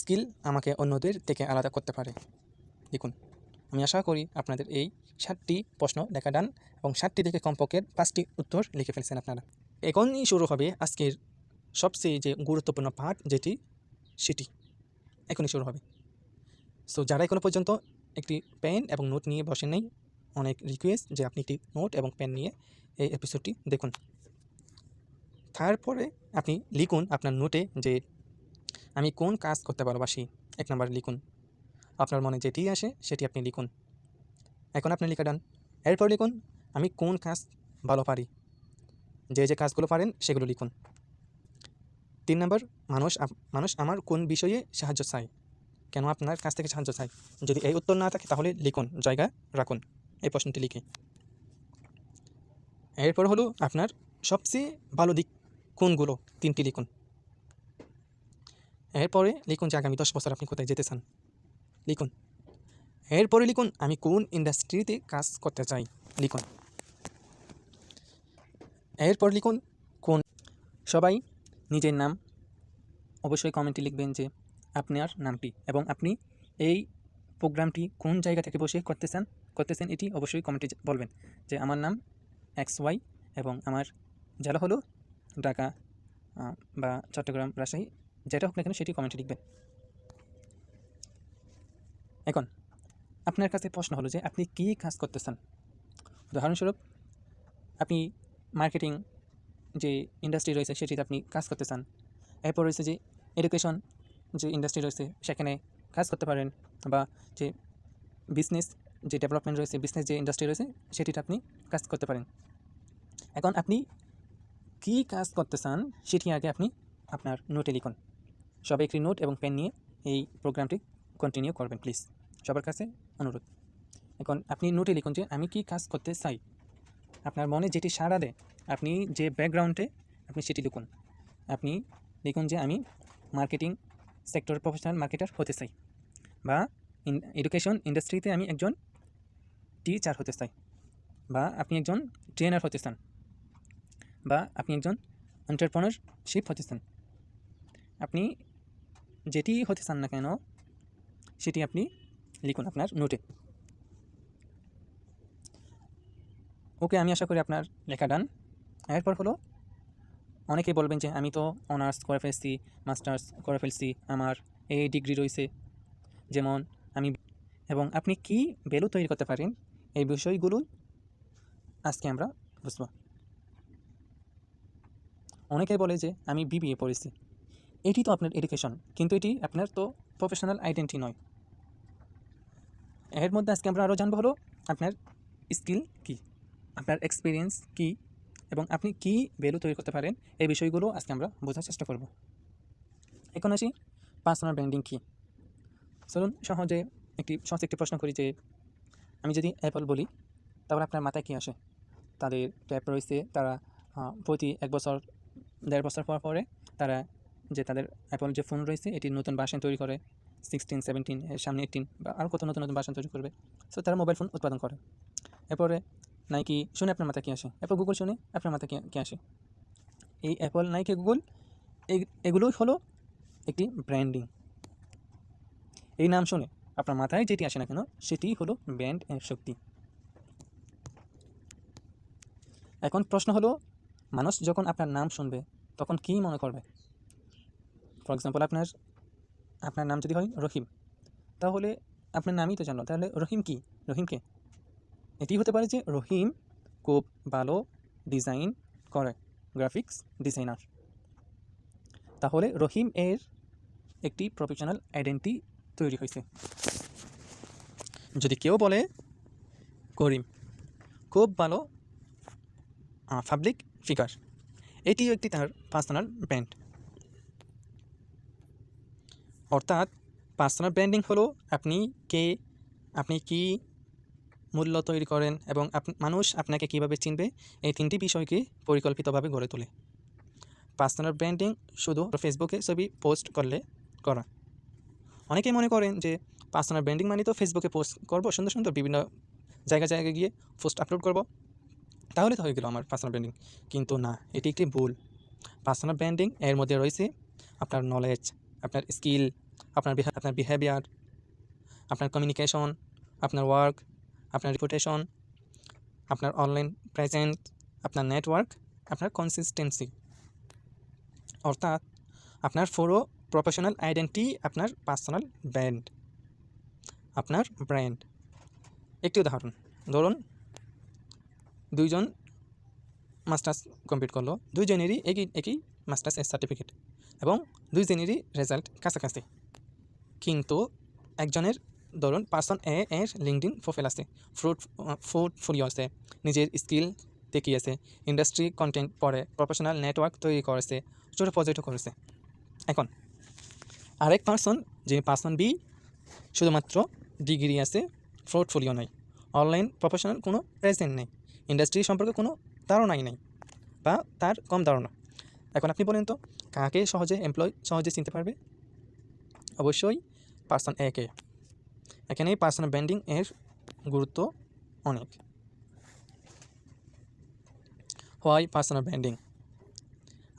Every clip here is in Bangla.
স্কিল আমাকে অন্যদের থেকে আলাদা করতে পারে। দেখুন, আমি আশা করি আপনাদের এই 7টি প্রশ্ন লেখা ডান এবং 7টি থেকে কমপক্ষে 5টি উত্তর লিখে ফেলছেন আপনারা। এখনই শুরু হবে আজকের সবচেয়ে যে গুরুত্বপূর্ণ পাঠ যেটি সেটি এখনই শুরু হবে। সো যারা এখনো পর্যন্ত একটি পেন এবং নোট নিয়ে বসেন নাই, অনেক রিকোয়েস্ট যে আপনি একটি নোট এবং পেন নিয়ে এই এপিসোডটি দেখুন। তারপরে আপনি লিখুন আপনার নোটে যে আমি কোন কাজ করতে ভালোবাসি। 1 নম্বর লিখুন, আপনার মনে যেটি আসে সেটি আপনি লিখুন। এখন আপনি লেখা ডান। এরপর লিখুন আমি কোন কাজ ভালো পারি, যে কাজগুলো পারেন সেগুলো লিখুন। 3 নম্বর মানুষ আমার কোন বিষয়ে সাহায্য চায়, কেন আপনার কাছ থেকে সাহায্য চাই। যদি এই উত্তর না থাকে তাহলে লিখুন, জায়গা রাখুন এই প্রশ্নটি লিখে। এরপর হলো আপনার সবচেয়ে ভালো দিক কোনগুলো, 3টি লিখুন। এরপরে লিখুন যে আগামী 10 বছর আপনি কোথায় যেতে চান, লিখুন। এরপরে লিখুন আমি কোন ইন্ডাস্ট্রিতে কাজ করতে চাই, লিখুন। এরপর লিখুন কোন। সবাই নিজের নাম অবশ্যই কমেন্টে লিখবেন যে আপনার নামটি এবং আপনি এই প্রোগ্রামটি কোন জায়গা থেকে বসে করতেছেন এটি অবশ্যই কমেন্টে বলবেন যে আমার নাম XY এবং আমার জেলা হলো ঢাকা বা চট্টগ্রাম, রাজশাহী, যেটা হোক না কেন সেটি কমেন্টে লিখবেন। এখন আপনার কাছে প্রশ্ন হলো যে আপনি কী কাজ করতে চান। উদাহরণস্বরূপ আপনি মার্কেটিং যে ইন্ডাস্ট্রি রয়েছে সেটিতে আপনি কাজ করতে চান। এরপর রয়েছে যে এডুকেশন যে ইন্ডাস্ট্রি রয়েছে সেখানে কাজ করতে পারেন, বা যে বিজনেস যে ডেভেলপমেন্ট রয়েছে, বিজনেস যে ইন্ডাস্ট্রি রয়েছে সেটিতে আপনি কাজ করতে পারেন। এখন আপনি কী কাজ করতে চান সেটি আগে আপনি আপনার নোটে লিখুন। সবাই একটি নোট এবং পেন নিয়ে এই প্রোগ্রামটি কন্টিনিউ করবেন প্লিজ, সবার কাছে অনুরোধ। এখন আপনি নোটে লিখুন যে আমি কী কাজ করতে চাই, আপনার মনে যেটি সাড়া দেয়, আপনি যে ব্যাকগ্রাউন্ডে আপনি সেটি লিখুন। আপনি লিখুন যে আমি মার্কেটিং সেক্টর প্রফেশনাল মার্কেটার হতে চাই, বা এডুকেশন ইন্ডাস্ট্রিতে আমি একজন টিচার হতে চাই, বা আপনি একজন ট্রেনার হতে চান, বা আপনি একজন এন্টারপ্রেনারশিপ হতে চান। আপনি যেটি হতে চান না কেন সেটি আপনি লিখুন আপনার নোটে। ওকে, আমি আশা করি আপনার লেখা ডান। এরপর হলো অনেকে বলবেন যে আমি তো অনার্স করে ফেলছি, মাস্টার্স করে ফেলছি, আমার এই ডিগ্রি রয়েছে, যেমন আমি, এবং আপনি কি ভ্যালু তৈরি করতে পারেন এই বিষয়গুলো আজকে আমরা বুঝব। অনেকে বলে যে আমি BBA পড়েছি, এটি তো আপনার এডুকেশন, কিন্তু এটি আপনার তো প্রফেশনাল আইডেন্টিটি নয়। এর মধ্যে আজকে আমরা আরও জানবো হলো আপনার স্কিল কী, আপনার এক্সপিরিয়েন্স কী, এবং আপনি কী ভ্যালু তৈরি করতে পারেন এই বিষয়গুলো আজকে আমরা বোঝার চেষ্টা করব। এখন আসি পার্সোনাল ব্র্যান্ডিং কী। চলুন সহজে একটি প্রশ্ন করি যে আমি যদি অ্যাপল বলি তাহলে আপনার মাথায় কী আসে। তাদের ট্যাব রয়েছে, তারা প্রতি 1 বছর 1.5 বছর পর পরে তারা যে তাদের অ্যাপল যে ফোন রয়েছে এটির নতুন ভার্সন তৈরি করে, 16, 17, এর সামনে 18 বা আরও কত নতুন নতুন ভার্সন তৈরি করবে। সো তারা মোবাইল ফোন উৎপাদন করে। এরপরে নাইকি শুনে আপনার মাথায় কী আসে, এরপর গুগল শুনে আপনার মাথায় কী আসে। এই অ্যাপল, নাইকি, গুগল এগুলোই হলো একটি ব্র্যান্ডিং। এই নাম শুনে আপনার মাথায় যেটি আসে না কেন সেটিই হলো ব্র্যান্ড এর শক্তি। এখন প্রশ্ন হলো মানুষ যখন আপনার নাম শুনবে তখন কী মনে করবে। ফর এক্সাম্পল আপনার নাম যদি হয় রহিম, তাহলে আপনার নামই তো জানলো, তাহলে রহিম কি, রহিমকে এটি হতে পারে যে রহিম খুব ভালো ডিজাইন করে, গ্রাফিক্স ডিজাইনার। তাহলে রহিম এর একটি প্রফেশনাল আইডেন্টিটি তৈরি হয়েছে। যদি কেউ বলে করিম খুব ভালো পাবলিক ফিগার, এটিও একটি তার পার্সোনাল ব্র্যান্ড। অর্থাৎ পার্সোনাল ব্র্যান্ডিং হলো আপনি কে, আপনি কি মূল্য তৈরি করেন এবং মানুষ আপনাকে কীভাবে চিনবে, এই 3টি বিষয়কে পরিকল্পিতভাবে গড়ে তোলে। পার্সোনাল ব্র্যান্ডিং শুধু ফেসবুকে ছবি পোস্ট করলে করা। অনেকেই মনে করেন যে পার্সোনাল ব্র্যান্ডিং মানে তো ফেসবুকে পোস্ট করব, সুন্দর সুন্দর বিভিন্ন জায়গায় গিয়ে পোস্ট আপলোড করব, তাহলে তো হয়ে গেল আমার পার্সোনাল ব্র্যান্ডিং। কিন্তু না, এটি একটি ভুল। পার্সোনাল ব্র্যান্ডিং এর মধ্যে রয়েছে আপনার নলেজ, আপনার স্কিল, আপনার বিহেভিয়ার, আপনার কমিউনিকেশন, আপনার ওয়ার্ক, আপনার রিপুটেশন, আপনার অনলাইন প্রেজেন্স, আপনার নেটওয়ার্ক, আপনার কনসিস্টেন্সি, অর্থাৎ আপনার পুরো প্রফেশনাল আইডেন্টিটি, আপনার পার্সোনাল ব্র্যান্ড। একটি উদাহরণ ধরুন, দুইজন মাস্টার্স কমপ্লিট করলো, দুইজনেরই একই মাস্টার্স সার্টিফিকেট এবং দুইজনেরই রেজাল্ট কাছাকাছি, কিন্তু একজনের ধরুন পার্সন এ এর লিঙ্কডইন প্রোফাইল আছে, পোর্টফোলিও আছে, নিজের স্কিল দেখিয়েছে, ইন্ডাস্ট্রি কন্টেন্ট পড়ে, প্রফেশনাল নেটওয়ার্ক তৈরি করেছে, ছোটো প্রজেক্টও করেছে। এখন আরেক পার্সন বি শুধুমাত্র ডিগ্রি আছে, পোর্টফোলিও নাই, অনলাইন প্রফেশনাল কোনো প্রেজেন্ট নেই, ইন্ডাস্ট্রি সম্পর্কে কোনো ধারণাই নেই বা তার কম ধারণা। এখন আপনি বলেন তো কাকে সহজে চিনতে পারবে? অবশ্যই পার্সন এ কে। এখানে পার্সোনাল ব্র্যান্ডিং এর গুরুত্ব অনেক। Why personal branding?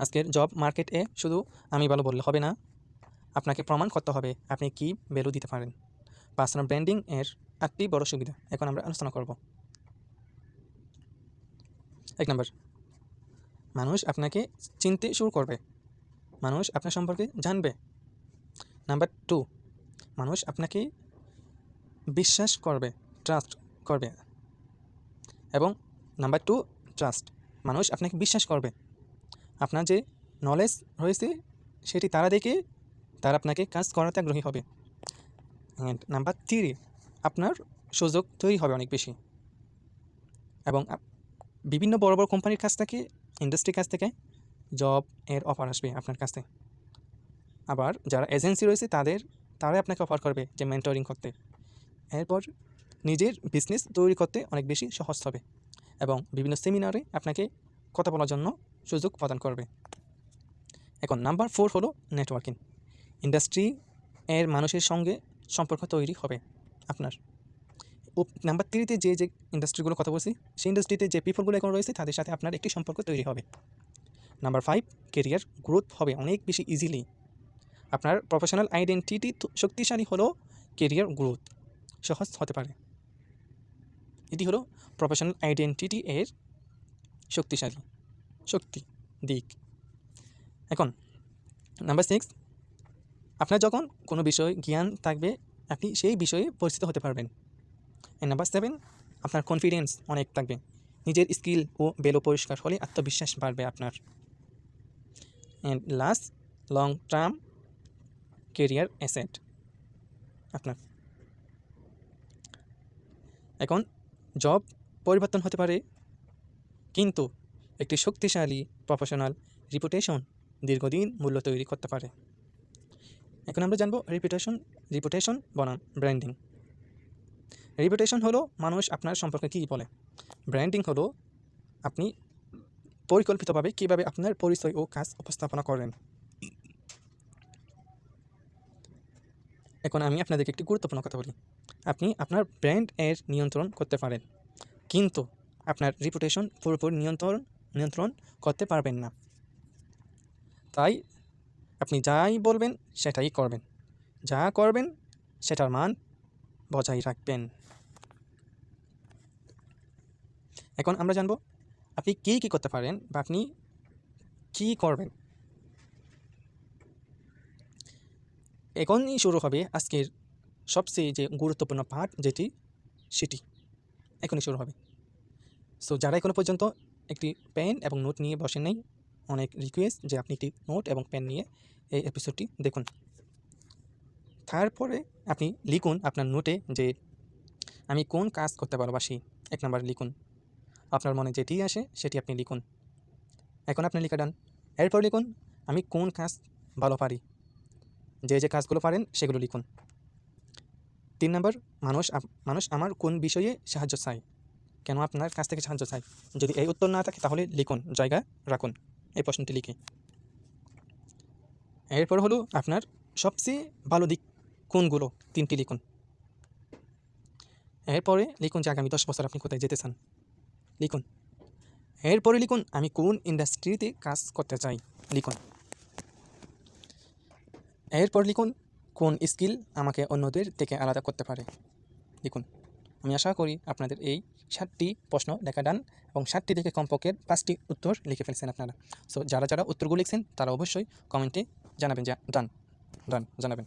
আজকের জব মার্কেটে শুধু আমি ভালো বললে হবে না, আপনাকে প্রমাণ করতে হবে আপনি কি ভ্যালু দিতে পারেন। পার্সোনাল ব্র্যান্ডিং এর একটি বড় সুবিধা এখন আমরা আলোচনা করব। 1 নম্বর, মানুষ আপনাকে চিনতে শুরু করবে, মানুষ আপনার সম্পর্কে জানবে। নাম্বার 2, মানুষ আপনাকে বিশ্বাস করবে, ট্রাস্ট করবে। এবং নাম্বার 2, ট্রাস্ট, মানুষ আপনাকে বিশ্বাস করবে। আপনার যে নলেজ রয়েছে সেটি তারা আপনাকে কাজ করাতে আগ্রহী হবে। অ্যান্ড নাম্বার 3, আপনার সুযোগ তৈরি হবে অনেক বেশি। এবং বিভিন্ন বড় বড় কোম্পানির কাছ থেকে, ইন্ডাস্ট্রির কাছ থেকে জব এর অফার আসবে আপনার কাছে। আবার যারা এজেন্সি রয়েছে তারাই আপনাকে অফার করবে যে মেন্টরিং করতে। এরপর নিজের বিজনেস তৈরি করতে অনেক বেশি সহজ হবে এবং বিভিন্ন সেমিনারে আপনাকে কথা বলার জন্য সুযোগ প্রদান করবে। এখন নাম্বার 4 হলো নেটওয়ার্কিং। ইন্ডাস্ট্রি এর মানুষের সঙ্গে সম্পর্ক তৈরি হবে আপনার। নাম্বার 3তে যে ইন্ডাস্ট্রিগুলো কথা বলছি, সেই ইন্ডাস্ট্রিতে যে পিপলগুলো এখন রয়েছে তাদের সাথে আপনার একটি সম্পর্ক তৈরি হবে। নাম্বার 5, কেরিয়ার গ্রোথ হবে অনেক বেশি ইজিলি। আপনার প্রফেশনাল আইডেন্টিটি শক্তিশালী হলেও কেরিয়ার গ্রোথ সহজ হতে পারে। এটি হলো প্রফেশনাল আইডেন্টিটি এর শক্তি দিক। এখন নাম্বার 6, আপনার যখন কোনো বিষয় জ্ঞান থাকবে আপনি সেই বিষয়ে পরিচিত হতে পারবেন। নাম্বার 7, আপনার কনফিডেন্স অনেক থাকবে, নিজের স্কিল ও ভ্যালু পরিষ্কার হলে আত্মবিশ্বাস বাড়বে আপনার। And last, long term career asset আপনার। এখন জব পরিবর্তন হতে পারে, কিন্তু একটি শক্তিশালী প্রফেশনাল রিপুটেশন দীর্ঘদিন মূল্য তৈরি করতে পারে। এখন আমরা জানবো রিপুটেশন বনাম ব্র্যান্ডিং। রিপুটেশন হলো মানুষ আপনার সম্পর্কে কী বলে, ব্র্যান্ডিং হলো আপনি পরিকল্পিতভাবে কীভাবে আপনার পরিচয় ও কাজ উপস্থাপনা করেন। এখন আমি আপনাদেরকে একটি গুরুত্বপূর্ণ কথা বলি। আপনি আপনার ব্র্যান্ড এর নিয়ন্ত্রণ করতে পারেন, কিন্তু আপনার রিপুটেশন পুরোপুরি নিয়ন্ত্রণ করতে পারবেন না। তাই আপনি যাই বলবেন সেটাই করবেন, যা করবেন সেটার মান বজায় রাখবেন। এখন আমরা জানব আপনি কী করতে পারেন বা আপনি কী করবেন। এখনই শুরু হবে আজকের সবচেয়ে যে গুরুত্বপূর্ণ পার্ট, সেটি এখনই শুরু হবে। সো যারা এখনো পর্যন্ত একটি পেন এবং নোট নিয়ে বসেন নাই, অনেক রিকোয়েস্ট যে আপনি একটি নোট এবং পেন নিয়ে এই এপিসোডটি দেখুন। তারপরে আপনি লিখুন আপনার নোটে যে আমি কোন কাজ করতে ভালোবাসি। 1 নম্বর লিখুন, আপনার মনে যেটি আসে সেটি আপনি লিখুন। এখন আপনি লেখা ডান। এরপর লিখুন আমি কোন কাজ ভালো পারি, যে কাজগুলো পারেন সেগুলো লিখুন। 3 নম্বর, মানুষ আমার কোন বিষয়ে সাহায্য চায়, কেন আপনার কাছ থেকে সাহায্য চাই। যদি এই উত্তর না থাকে তাহলে লিখুন, জায়গা রাখুন এই প্রশ্নটি লিখে। এরপর হলো আপনার সবচেয়ে ভালো দিক কোনগুলো, 3টি লিখুন। এরপরে লিখুন যে আগামী 10 বছর আপনি কোথায় যেতে চান, লিখুন। এরপরে লিখুন আমি কোন ইন্ডাস্ট্রিতে কাজ করতে চাই, লিখুন। এরপর লিখুন কোন স্কিল আমাকে অন্যদের থেকে আলাদা করতে পারে? দেখুন, আমি আশা করি আপনাদের এই 7টি প্রশ্ন লেখা ডান এবং 7টি থেকে কমপক্ষে 5টি উত্তর লিখে ফেলছেন আপনারা। সো যারা উত্তরগুলো লিখছেন তারা অবশ্যই কমেন্টে জানাবেন যে ডান ডান জানাবেন।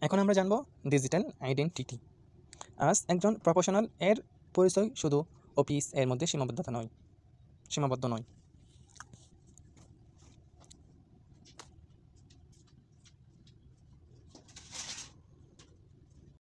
এখন আমরা জানব ডিজিটাল আইডেন্টিটি। আজ একজন প্রফেশনাল এর পরিচয় শুধু অফিস এর মধ্যে সীমাবদ্ধ নয়।